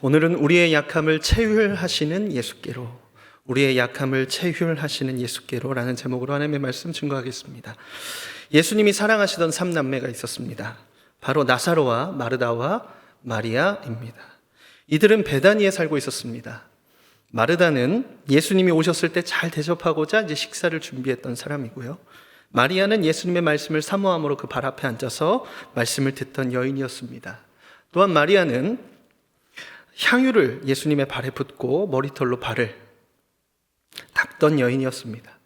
오늘은 우리의 약함을 체휼하시는 예수께로, 우리의 약함을 체휼하시는 예수께로라는 제목으로 하나님의 말씀 증거하겠습니다. 예수님이 사랑하시던 3남매가 있었습니다. 바로 나사로와 마르다와 마리아입니다. 이들은 베다니에 살고 있었습니다. 마르다는 예수님이 오셨을 때 잘 대접하고자 이제 식사를 준비했던 사람이고요. 마리아는 예수님의 말씀을 사모함으로 그 발 앞에 앉아서 말씀을 듣던 여인이었습니다. 또한 마리아는 향유를 예수님의 발에 붓고 머리털로 발을 닦던 여인이었습니다.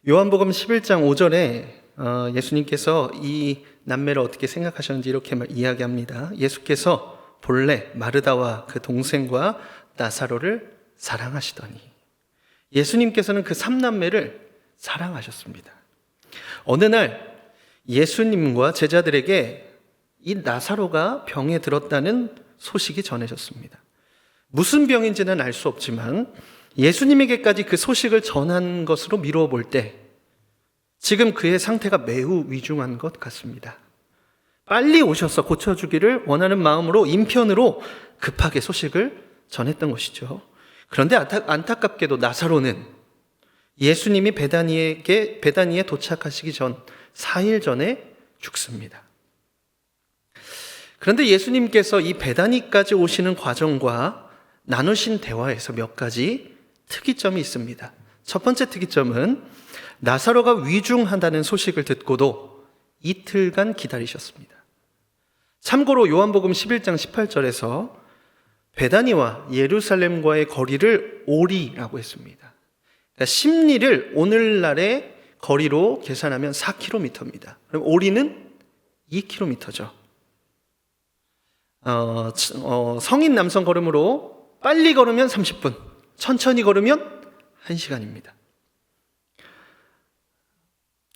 요한복음 11장 5절에 예수님께서 이 남매를 어떻게 생각하셨는지 이렇게 이야기합니다. 예수께서 본래 마르다와 그 동생과 나사로를 사랑하시더니, 예수님께서는 그 3남매를 사랑하셨습니다. 어느 날 예수님과 제자들에게 이 나사로가 병에 들었다는 소식이 전해졌습니다. 무슨 병인지는 알 수 없지만 예수님에게까지 그 소식을 전한 것으로 미루어 볼 때 지금 그의 상태가 매우 위중한 것 같습니다. 빨리 오셔서 고쳐주기를 원하는 마음으로 인편으로 급하게 소식을 전했던 것이죠. 그런데 안타깝게도 나사로는 예수님이 베다니에 도착하시기 전 4일 전에 죽습니다. 그런데 예수님께서 이 베다니까지 오시는 과정과 나누신 대화에서 몇 가지 특이점이 있습니다. 첫 번째 특이점은 나사로가 위중하다는 소식을 듣고도 이틀간 기다리셨습니다. 참고로 요한복음 11장 18절에서 베다니와 예루살렘과의 거리를 오리라고 했습니다. 그러니까 심리를 오늘날의 거리로 계산하면 4km입니다. 그럼 오리는 2km죠. 성인 남성 걸음으로 빨리 걸으면 30분, 천천히 걸으면 1시간입니다.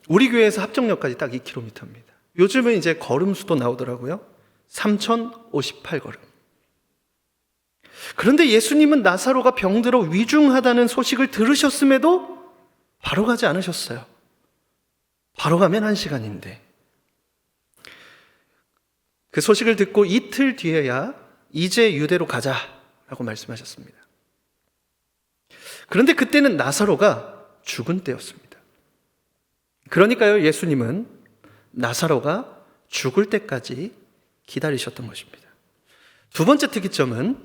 우리 교회에서 합정역까지 딱 2km입니다. 요즘은 이제 걸음수도 나오더라고요. 3058걸음. 그런데 예수님은 나사로가 병들어 위중하다는 소식을 들으셨음에도 바로 가지 않으셨어요. 바로 가면 1시간인데. 그 소식을 듣고 이틀 뒤에야 이제 유대로 가자라고 말씀하셨습니다. 그런데 그때는 나사로가 죽은 때였습니다. 그러니까요, 예수님은 나사로가 죽을 때까지 기다리셨던 것입니다. 두 번째 특이점은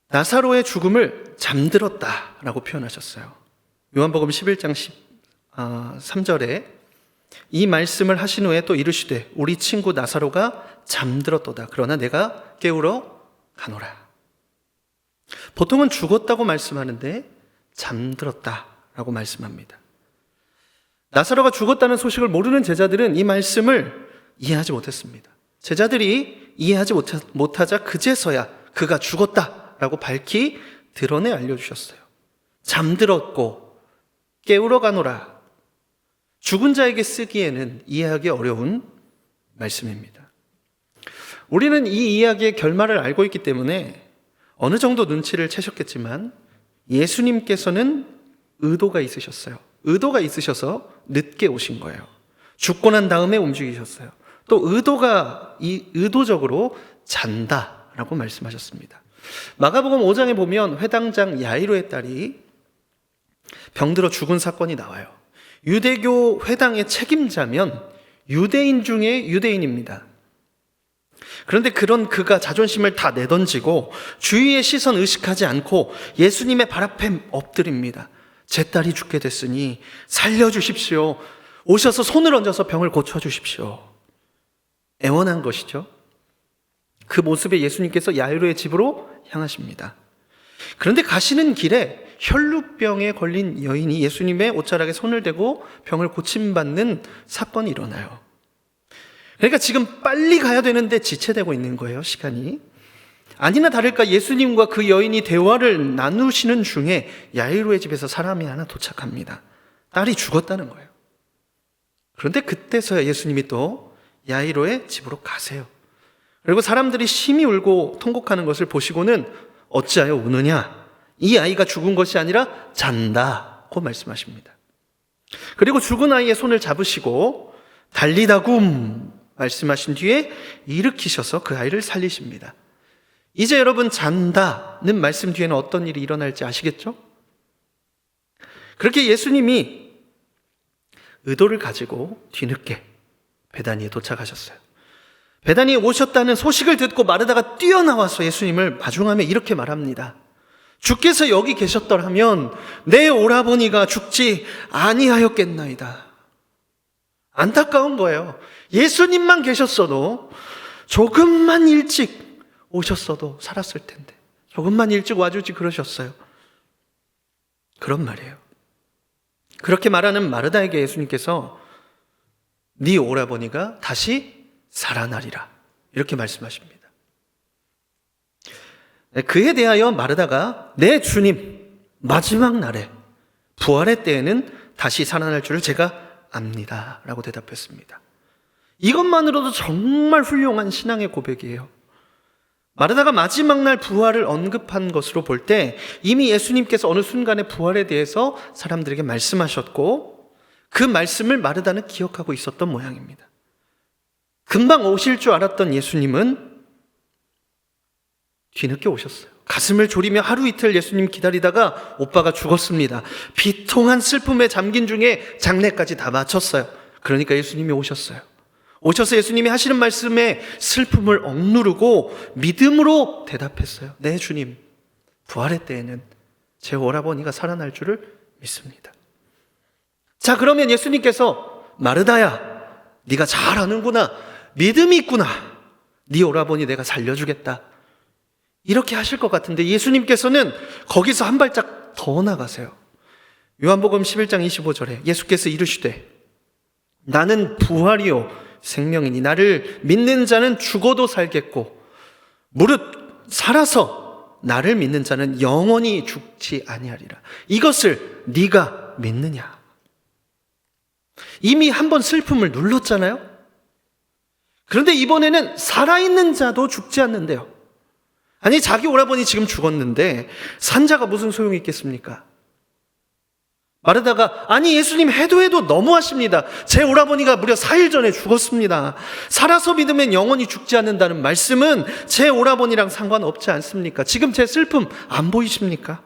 나사로의 죽음을 잠들었다라고 표현하셨어요. 요한복음 11장 3절에 이 말씀을 하신 후에 또 이르시되 우리 친구 나사로가 잠들었도다. 그러나 내가 깨우러 가노라. 보통은 죽었다고 말씀하는데 잠들었다라고 말씀합니다. 나사로가 죽었다는 소식을 모르는 제자들은 이 말씀을 이해하지 못했습니다. 제자들이 이해하지 못하자 그제서야 그가 죽었다라고 밝히 드러내 알려주셨어요. 잠들었고 깨우러 가노라. 죽은 자에게 쓰기에는 이해하기 어려운 말씀입니다. 우리는 이 이야기의 결말을 알고 있기 때문에 어느 정도 눈치를 채셨겠지만 예수님께서는 의도가 있으셨어요. 의도가 있으셔서 늦게 오신 거예요. 죽고 난 다음에 움직이셨어요. 또 의도적으로 잔다라고 말씀하셨습니다. 마가복음 5장에 보면 회당장 야이로의 딸이 병들어 죽은 사건이 나와요. 유대교 회당의 책임자면 유대인 중에 유대인입니다. 그런데 그가 자존심을 다 내던지고 주위의 시선 의식하지 않고 예수님의 발 앞에 엎드립니다. 제 딸이 죽게 됐으니 살려주십시오. 오셔서 손을 얹어서 병을 고쳐주십시오. 애원한 것이죠. 그 모습에 예수님께서 야이로의 집으로 향하십니다. 그런데 가시는 길에 혈루병에 걸린 여인이 예수님의 옷자락에 손을 대고 병을 고침받는 사건이 일어나요. 그러니까 지금 빨리 가야 되는데 지체되고 있는 거예요, 시간이. 아니나 다를까 예수님과 그 여인이 대화를 나누시는 중에 야이로의 집에서 사람이 하나 도착합니다. 딸이 죽었다는 거예요. 그런데 그때서야 예수님이 또 야이로의 집으로 가세요. 그리고 사람들이 심히 울고 통곡하는 것을 보시고는 어찌하여 우느냐? 이 아이가 죽은 것이 아니라 잔다고 말씀하십니다. 그리고 죽은 아이의 손을 잡으시고 달리다굼 말씀하신 뒤에 일으키셔서 그 아이를 살리십니다. 이제 여러분 잔다는 말씀 뒤에는 어떤 일이 일어날지 아시겠죠? 그렇게 예수님이 의도를 가지고 뒤늦게 베다니에 도착하셨어요. 베다니에 오셨다는 소식을 듣고 마르다가 뛰어나와서 예수님을 마중하며 이렇게 말합니다. 주께서 여기 계셨더라면 내 오라버니가 죽지 아니하였겠나이다. 안타까운 거예요. 예수님만 계셨어도, 조금만 일찍 오셨어도 살았을 텐데, 조금만 일찍 와주지 그러셨어요. 그런 말이에요. 그렇게 말하는 마르다에게 예수님께서 네 오라버니가 다시 살아나리라, 이렇게 말씀하십니다. 그에 대하여 마르다가 내 주님, 마지막 날에 부활의 때에는 다시 살아날 줄을 제가 압니다 라고 대답했습니다. 이것만으로도 정말 훌륭한 신앙의 고백이에요. 마르다가 마지막 날 부활을 언급한 것으로 볼 때 이미 예수님께서 어느 순간에 부활에 대해서 사람들에게 말씀하셨고, 그 말씀을 마르다는 기억하고 있었던 모양입니다. 금방 오실 줄 알았던 예수님은 뒤늦게 오셨어요. 가슴을 졸이며 하루 이틀 예수님 기다리다가 오빠가 죽었습니다. 비통한 슬픔에 잠긴 중에 장례까지 다 마쳤어요. 그러니까 예수님이 오셨어요. 오셔서 예수님이 하시는 말씀에 슬픔을 억누르고 믿음으로 대답했어요. 네 주님, 부활의 때에는 제 오라버니가 살아날 줄을 믿습니다. 자, 그러면 예수님께서 마르다야, 네가 잘 아는구나, 믿음이 있구나, 네 오라버니 내가 살려주겠다, 이렇게 하실 것 같은데 예수님께서는 거기서 한 발짝 더 나가세요. 요한복음 11장 25절에 예수께서 이르시되 나는 부활이요 생명이니 나를 믿는 자는 죽어도 살겠고 무릇 살아서 나를 믿는 자는 영원히 죽지 아니하리라. 이것을 네가 믿느냐? 이미 한 번 슬픔을 눌렀잖아요. 그런데 이번에는 살아있는 자도 죽지 않는데요. 아니, 자기 오라버니 지금 죽었는데 산자가 무슨 소용이 있겠습니까? 마르다가 아니 예수님 해도 너무하십니다. 제 오라버니가 무려 4일 전에 죽었습니다. 살아서 믿으면 영원히 죽지 않는다는 말씀은 제 오라버니랑 상관없지 않습니까? 지금 제 슬픔 안 보이십니까?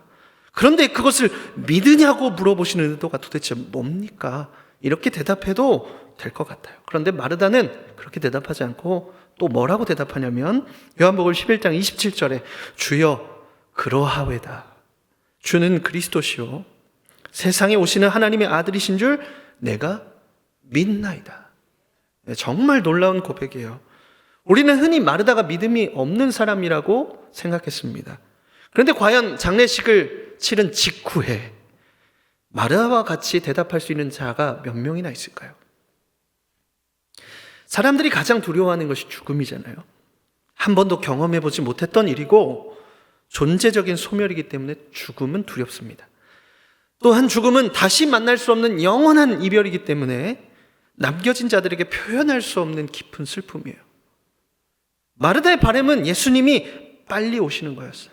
그런데 그것을 믿으냐고 물어보시는 의도가 도대체 뭡니까? 이렇게 대답해도 될 것 같아요. 그런데 마르다는 그렇게 대답하지 않고 또 뭐라고 대답하냐면 요한복음 11장 27절에 주여 그러하외다. 주는 그리스도시요 세상에 오시는 하나님의 아들이신 줄 내가 믿나이다. 정말 놀라운 고백이에요. 우리는 흔히 마르다가 믿음이 없는 사람이라고 생각했습니다. 그런데 과연 장례식을 치른 직후에 마르다와 같이 대답할 수 있는 자가 몇 명이나 있을까요? 사람들이 가장 두려워하는 것이 죽음이잖아요. 한 번도 경험해보지 못했던 일이고 존재적인 소멸이기 때문에 죽음은 두렵습니다. 또한 죽음은 다시 만날 수 없는 영원한 이별이기 때문에 남겨진 자들에게 표현할 수 없는 깊은 슬픔이에요. 마르다의 바람은 예수님이 빨리 오시는 거였어요.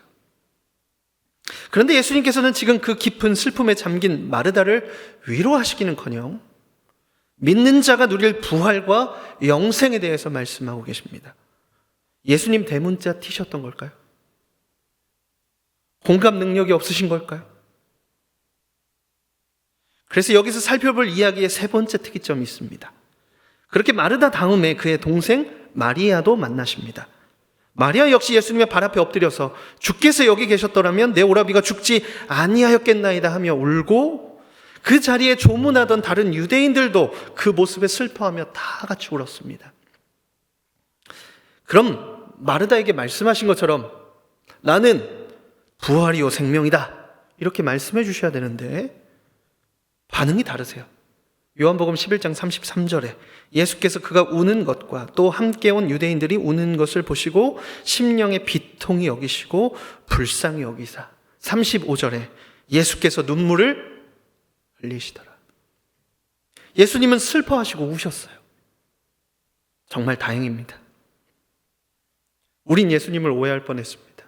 그런데 예수님께서는 지금 그 깊은 슬픔에 잠긴 마르다를 위로하시기는커녕 믿는 자가 누릴 부활과 영생에 대해서 말씀하고 계십니다. 예수님 대문자 튀셨던 걸까요? 공감 능력이 없으신 걸까요? 그래서 여기서 살펴볼 이야기의 세 번째 특이점이 있습니다. 그렇게 마르다 다음에 그의 동생 마리아도 만나십니다. 마리아 역시 예수님의 발 앞에 엎드려서 주께서 여기 계셨더라면 내 오라비가 죽지 아니하였겠나이다 하며 울고, 그 자리에 조문하던 다른 유대인들도 그 모습에 슬퍼하며 다 같이 울었습니다. 그럼 마르다에게 말씀하신 것처럼 나는 부활이요 생명이다 이렇게 말씀해 주셔야 되는데 반응이 다르세요. 요한복음 11장 33절에 예수께서 그가 우는 것과 또 함께 온 유대인들이 우는 것을 보시고 심령의 비통이 여기시고 불쌍히 여기사 35절에 예수께서 눈물을 흘리시더라. 예수님은 슬퍼하시고 우셨어요. 정말 다행입니다. 우린 예수님을 오해할 뻔했습니다.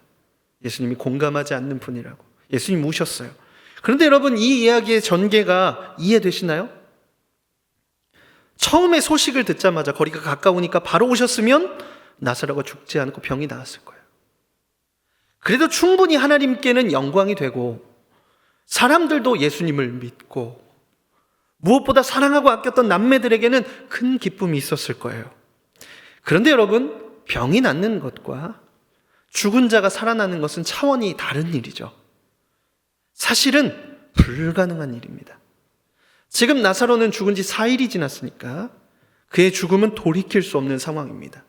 예수님이 공감하지 않는 분이라고. 예수님 우셨어요. 그런데 여러분, 이 이야기의 전개가 이해되시나요? 처음에 소식을 듣자마자 거리가 가까우니까 바로 오셨으면 나사로가 죽지 않고 병이 나았을 거예요. 그래도 충분히 하나님께는 영광이 되고 사람들도 예수님을 믿고 무엇보다 사랑하고 아꼈던 남매들에게는 큰 기쁨이 있었을 거예요. 그런데 여러분, 병이 낫는 것과 죽은 자가 살아나는 것은 차원이 다른 일이죠. 사실은 불가능한 일입니다. 지금 나사로는 죽은 지 4일이 지났으니까 그의 죽음은 돌이킬 수 없는 상황입니다.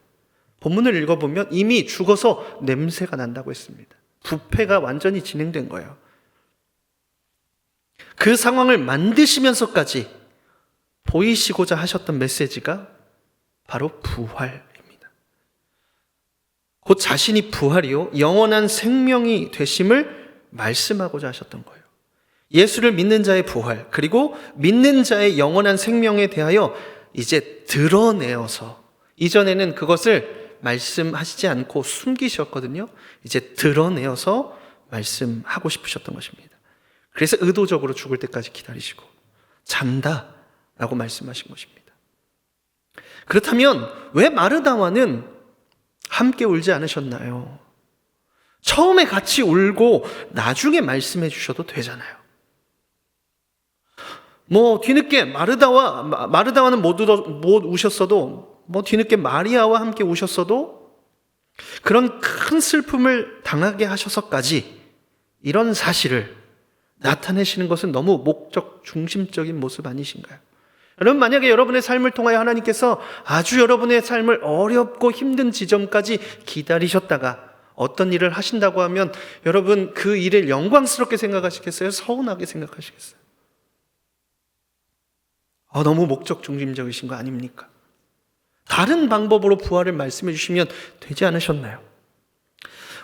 본문을 읽어보면 이미 죽어서 냄새가 난다고 했습니다. 부패가 완전히 진행된 거예요. 그 상황을 만드시면서까지 보이시고자 하셨던 메시지가 바로 부활입니다. 곧 자신이 부활이요 영원한 생명이 되심을 말씀하고자 하셨던 거예요. 예수를 믿는 자의 부활, 그리고 믿는 자의 영원한 생명에 대하여 이제 드러내어서, 이전에는 그것을 말씀하시지 않고 숨기셨거든요. 이제 드러내어서 말씀하고 싶으셨던 것입니다. 그래서 의도적으로 죽을 때까지 기다리시고 잔다라고 말씀하신 것입니다. 그렇다면 왜 마르다와는 함께 울지 않으셨나요? 처음에 같이 울고 나중에 말씀해 주셔도 되잖아요. 뒤늦게 마르다와는 못 우셨어도, 뒤늦게 마리아와 함께 우셨어도 그런 큰 슬픔을 당하게 하셔서까지 이런 사실을 나타내시는 것은 너무 목적 중심적인 모습 아니신가요? 여러분, 만약에 여러분의 삶을 통하여 하나님께서 아주 여러분의 삶을 어렵고 힘든 지점까지 기다리셨다가 어떤 일을 하신다고 하면 여러분 그 일을 영광스럽게 생각하시겠어요? 서운하게 생각하시겠어요? 너무 목적 중심적이신 거 아닙니까? 다른 방법으로 부활을 말씀해 주시면 되지 않으셨나요?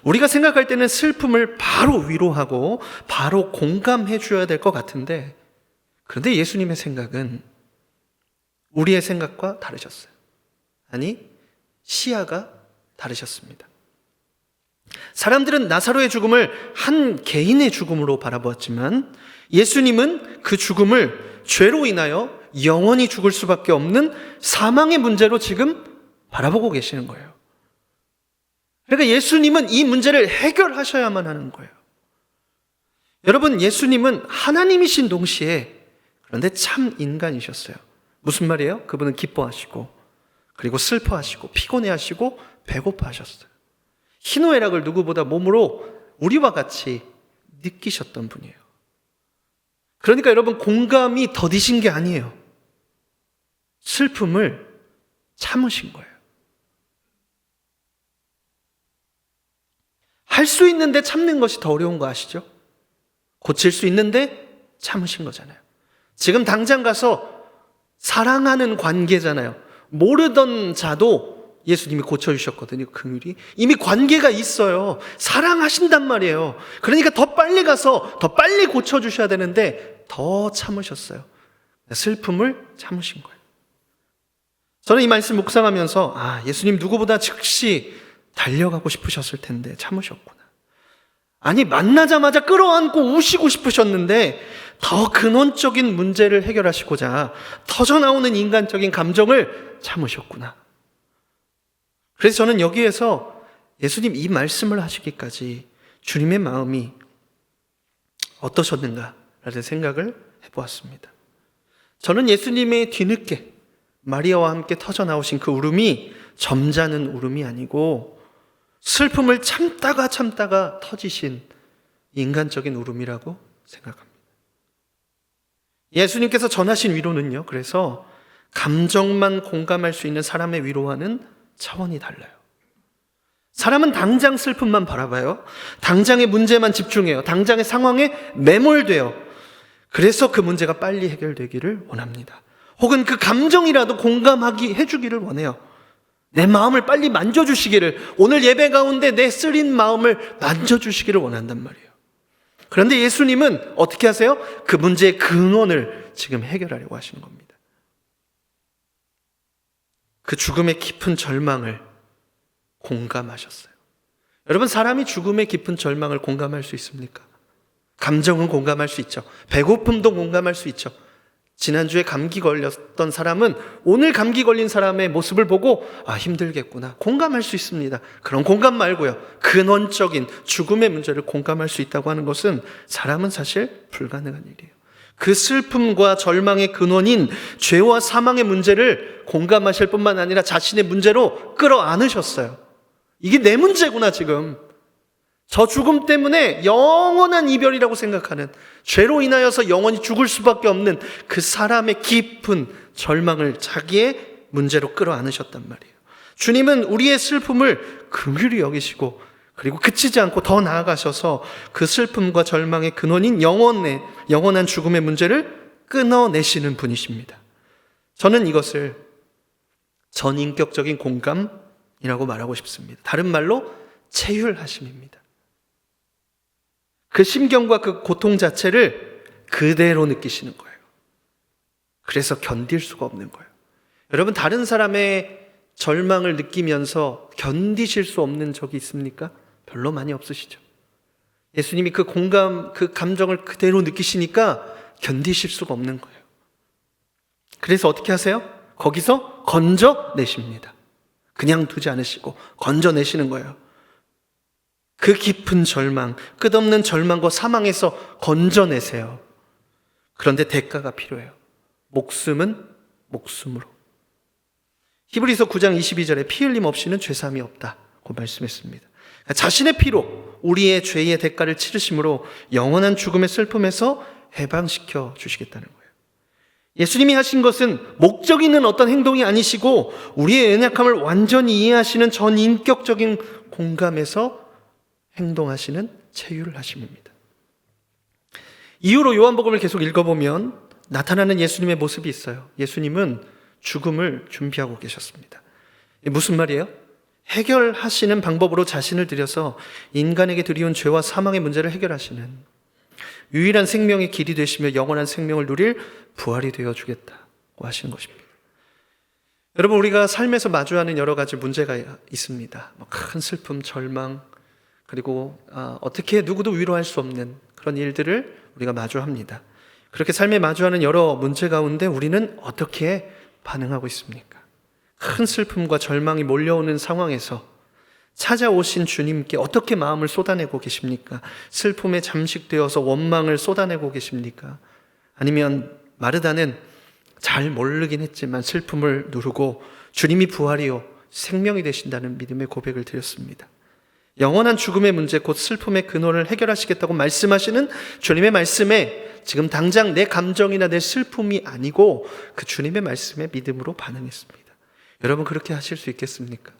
우리가 생각할 때는 슬픔을 바로 위로하고 바로 공감해 줘야 될 것 같은데, 그런데 예수님의 생각은 우리의 생각과 다르셨어요. 아니, 시야가 다르셨습니다. 사람들은 나사로의 죽음을 한 개인의 죽음으로 바라보았지만 예수님은 그 죽음을 죄로 인하여 영원히 죽을 수밖에 없는 사망의 문제로 지금 바라보고 계시는 거예요. 그러니까 예수님은 이 문제를 해결하셔야만 하는 거예요. 여러분, 예수님은 하나님이신 동시에 그런데 참 인간이셨어요. 무슨 말이에요? 그분은 기뻐하시고 그리고 슬퍼하시고 피곤해하시고 배고파하셨어요. 희노애락을 누구보다 몸으로 우리와 같이 느끼셨던 분이에요. 그러니까 여러분, 공감이 더디신 게 아니에요. 슬픔을 참으신 거예요. 할 수 있는데 참는 것이 더 어려운 거 아시죠? 고칠 수 있는데 참으신 거잖아요. 지금 당장 가서 사랑하는 관계잖아요. 모르던 자도 예수님이 고쳐주셨거든요. 긍휼히. 이미 관계가 있어요. 사랑하신단 말이에요. 그러니까 더 빨리 가서 더 빨리 고쳐주셔야 되는데 더 참으셨어요. 슬픔을 참으신 거예요. 저는 이 말씀 묵상하면서 예수님 누구보다 즉시 달려가고 싶으셨을 텐데 참으셨구나. 아니, 만나자마자 끌어안고 우시고 싶으셨는데 더 근원적인 문제를 해결하시고자 터져나오는 인간적인 감정을 참으셨구나. 그래서 저는 여기에서 예수님 이 말씀을 하시기까지 주님의 마음이 어떠셨는가라는 생각을 해보았습니다. 저는 예수님의 뒤늦게 마리아와 함께 터져나오신 그 울음이 점잖은 울음이 아니고 슬픔을 참다가 터지신 인간적인 울음이라고 생각합니다. 예수님께서 전하신 위로는요, 그래서 감정만 공감할 수 있는 사람의 위로와는 차원이 달라요. 사람은 당장 슬픔만 바라봐요. 당장의 문제만 집중해요. 당장의 상황에 매몰돼요. 그래서 그 문제가 빨리 해결되기를 원합니다. 혹은 그 감정이라도 공감하게 해주기를 원해요. 내 마음을 빨리 만져주시기를, 오늘 예배 가운데 내 쓰린 마음을 만져주시기를 원한단 말이에요. 그런데 예수님은 어떻게 하세요? 그 문제의 근원을 지금 해결하려고 하시는 겁니다. 그 죽음의 깊은 절망을 공감하셨어요. 여러분, 사람이 죽음의 깊은 절망을 공감할 수 있습니까? 감정은 공감할 수 있죠. 배고픔도 공감할 수 있죠. 지난주에 감기 걸렸던 사람은 오늘 감기 걸린 사람의 모습을 보고 힘들겠구나 공감할 수 있습니다. 그런 공감 말고요, 근원적인 죽음의 문제를 공감할 수 있다고 하는 것은 사람은 사실 불가능한 일이에요. 그 슬픔과 절망의 근원인 죄와 사망의 문제를 공감하실 뿐만 아니라 자신의 문제로 끌어안으셨어요. 이게 내 문제구나. 지금 저 죽음 때문에 영원한 이별이라고 생각하는, 죄로 인하여서 영원히 죽을 수밖에 없는 그 사람의 깊은 절망을 자기의 문제로 끌어안으셨단 말이에요. 주님은 우리의 슬픔을 긍휼히 여기시고 그리고 그치지 않고 더 나아가셔서 그 슬픔과 절망의 근원인 영원한 죽음의 문제를 끊어내시는 분이십니다. 저는 이것을 전인격적인 공감이라고 말하고 싶습니다. 다른 말로 체휼하심입니다. 그 심경과 그 고통 자체를 그대로 느끼시는 거예요. 그래서 견딜 수가 없는 거예요. 여러분, 다른 사람의 절망을 느끼면서 견디실 수 없는 적이 있습니까? 별로 많이 없으시죠. 예수님이 그 공감, 그 감정을 그대로 느끼시니까 견디실 수가 없는 거예요. 그래서 어떻게 하세요? 거기서 건져내십니다. 그냥 두지 않으시고 건져내시는 거예요. 그 깊은 절망, 끝없는 절망과 사망에서 건져내세요. 그런데 대가가 필요해요. 목숨은 목숨으로. 히브리서 9장 22절에 피 흘림 없이는 죄사함이 없다고 말씀했습니다. 자신의 피로 우리의 죄의 대가를 치르심으로 영원한 죽음의 슬픔에서 해방시켜 주시겠다는 거예요. 예수님이 하신 것은 목적 있는 어떤 행동이 아니시고 우리의 연약함을 완전히 이해하시는 전인격적인 공감에서 행동하시는 체휼을 하심입니다. 이후로 요한복음을 계속 읽어보면 나타나는 예수님의 모습이 있어요. 예수님은 죽음을 준비하고 계셨습니다. 무슨 말이에요? 해결하시는 방법으로 자신을 들여서 인간에게 드리운 죄와 사망의 문제를 해결하시는 유일한 생명의 길이 되시며 영원한 생명을 누릴 부활이 되어주겠다고 하시는 것입니다. 여러분, 우리가 삶에서 마주하는 여러 가지 문제가 있습니다. 큰 슬픔, 절망, 그리고 어떻게 누구도 위로할 수 없는 그런 일들을 우리가 마주합니다. 그렇게 삶에 마주하는 여러 문제 가운데 우리는 어떻게 반응하고 있습니까? 큰 슬픔과 절망이 몰려오는 상황에서 찾아오신 주님께 어떻게 마음을 쏟아내고 계십니까? 슬픔에 잠식되어서 원망을 쏟아내고 계십니까? 아니면 마르다는 잘 모르긴 했지만 슬픔을 누르고 주님이 부활이요 생명이 되신다는 믿음의 고백을 드렸습니다. 영원한 죽음의 문제, 곧 슬픔의 근원을 해결하시겠다고 말씀하시는 주님의 말씀에 지금 당장 내 감정이나 내 슬픔이 아니고 그 주님의 말씀에 믿음으로 반응했습니다. 여러분, 그렇게 하실 수 있겠습니까?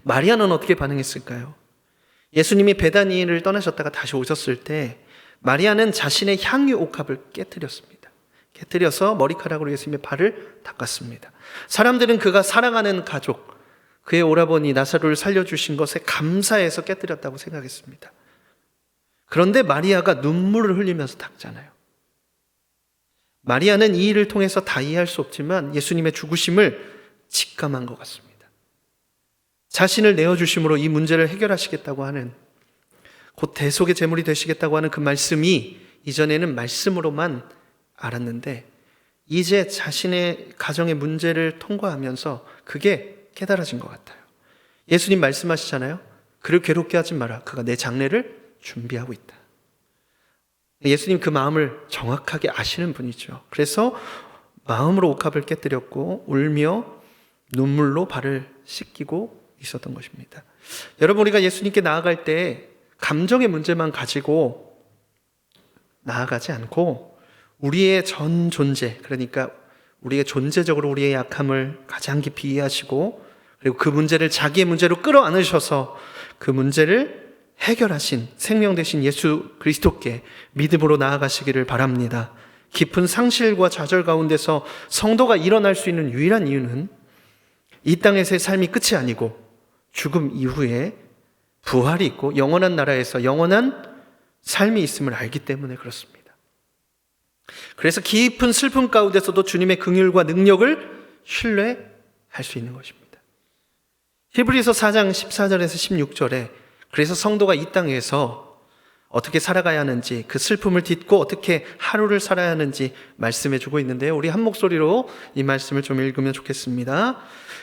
마리아는 어떻게 반응했을까요? 예수님이 베다니를 떠나셨다가 다시 오셨을 때 마리아는 자신의 향유 옥합을 깨뜨렸습니다. 깨뜨려서 머리카락으로 예수님의 발을 닦았습니다. 사람들은 그가 사랑하는 가족, 그의 오라버니 나사로를 살려주신 것에 감사해서 깨뜨렸다고 생각했습니다. 그런데 마리아가 눈물을 흘리면서 닦잖아요. 마리아는 이 일을 통해서 다 이해할 수 없지만 예수님의 죽으심을 직감한 것 같습니다. 자신을 내어주심으로 이 문제를 해결하시겠다고 하는, 곧 대속의 제물이 되시겠다고 하는 그 말씀이 이전에는 말씀으로만 알았는데 이제 자신의 가정의 문제를 통과하면서 그게 깨달아진 것 같아요. 예수님 말씀하시잖아요. 그를 괴롭게 하지 마라. 그가 내 장례를 준비하고 있다. 예수님 그 마음을 정확하게 아시는 분이죠. 그래서 마음으로 옥합을 깨뜨렸고 울며 눈물로 발을 씻기고 있었던 것입니다. 여러분, 우리가 예수님께 나아갈 때 감정의 문제만 가지고 나아가지 않고 우리의 전 존재, 그러니까 우리의 존재적으로 우리의 약함을 가장 깊이 이해하시고 그리고 그 문제를 자기의 문제로 끌어안으셔서 그 문제를 해결하신 생명 되신 예수 그리스도께 믿음으로 나아가시기를 바랍니다. 깊은 상실과 좌절 가운데서 성도가 일어날 수 있는 유일한 이유는 이 땅에서의 삶이 끝이 아니고 죽음 이후에 부활이 있고 영원한 나라에서 영원한 삶이 있음을 알기 때문에 그렇습니다. 그래서 깊은 슬픔 가운데서도 주님의 긍휼과 능력을 신뢰할 수 있는 것입니다. 히브리서 4장 14절에서 16절에 그래서 성도가 이 땅에서 어떻게 살아가야 하는지, 그 슬픔을 딛고 어떻게 하루를 살아야 하는지 말씀해 주고 있는데요. 우리 한 목소리로 이 말씀을 좀 읽으면 좋겠습니다.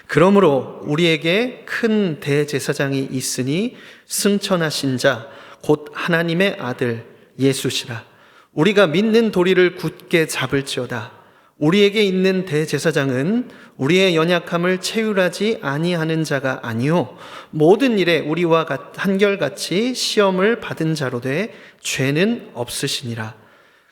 그러므로 우리에게 큰 대제사장이 있으니 승천하신 자 곧 하나님의 아들 예수시라. 우리가 믿는 도리를 굳게 잡을지어다. 우리에게 있는 대제사장은 우리의 연약함을 체휼하지 아니하는 자가 아니요 모든 일에 우리와 한결같이 시험을 받은 자로 돼 죄는 없으시니라.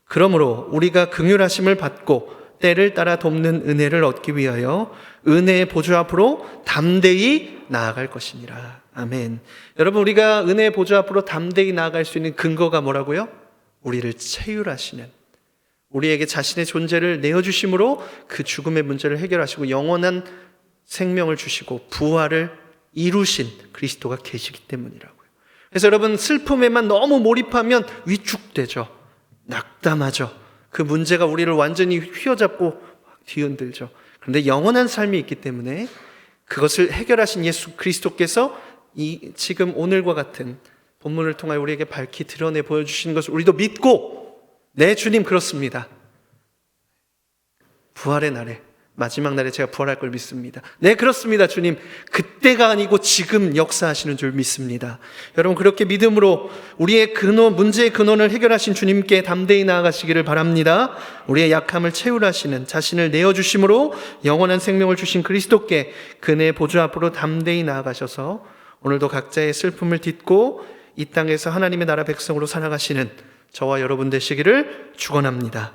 그러므로 우리가 긍휼하심을 받고 때를 따라 돕는 은혜를 얻기 위하여 은혜의 보좌 앞으로 담대히 나아갈 것이니라. 아멘. 여러분, 우리가 은혜의 보좌 앞으로 담대히 나아갈 수 있는 근거가 뭐라고요? 우리를 체휼하시는, 우리에게 자신의 존재를 내어주심으로 그 죽음의 문제를 해결하시고 영원한 생명을 주시고 부활을 이루신 그리스도가 계시기 때문이라고요. 그래서 여러분, 슬픔에만 너무 몰입하면 위축되죠. 낙담하죠. 그 문제가 우리를 완전히 휘어잡고 뒤흔들죠. 그런데 영원한 삶이 있기 때문에 그것을 해결하신 예수 그리스도께서 지금 오늘과 같은 본문을 통하여 우리에게 밝히 드러내 보여주시는 것을 우리도 믿고, 네 주님 그렇습니다, 부활의 날에, 마지막 날에 제가 부활할 걸 믿습니다. 네 그렇습니다 주님, 그때가 아니고 지금 역사하시는 줄 믿습니다. 여러분, 그렇게 믿음으로 우리의 문제의 근원을 해결하신 주님께 담대히 나아가시기를 바랍니다. 우리의 약함을 체휼하시는, 자신을 내어주심으로 영원한 생명을 주신 그리스도께 그네 보좌 앞으로 담대히 나아가셔서 오늘도 각자의 슬픔을 딛고 이 땅에서 하나님의 나라 백성으로 살아가시는 저와 여러분 되시기를 축원합니다.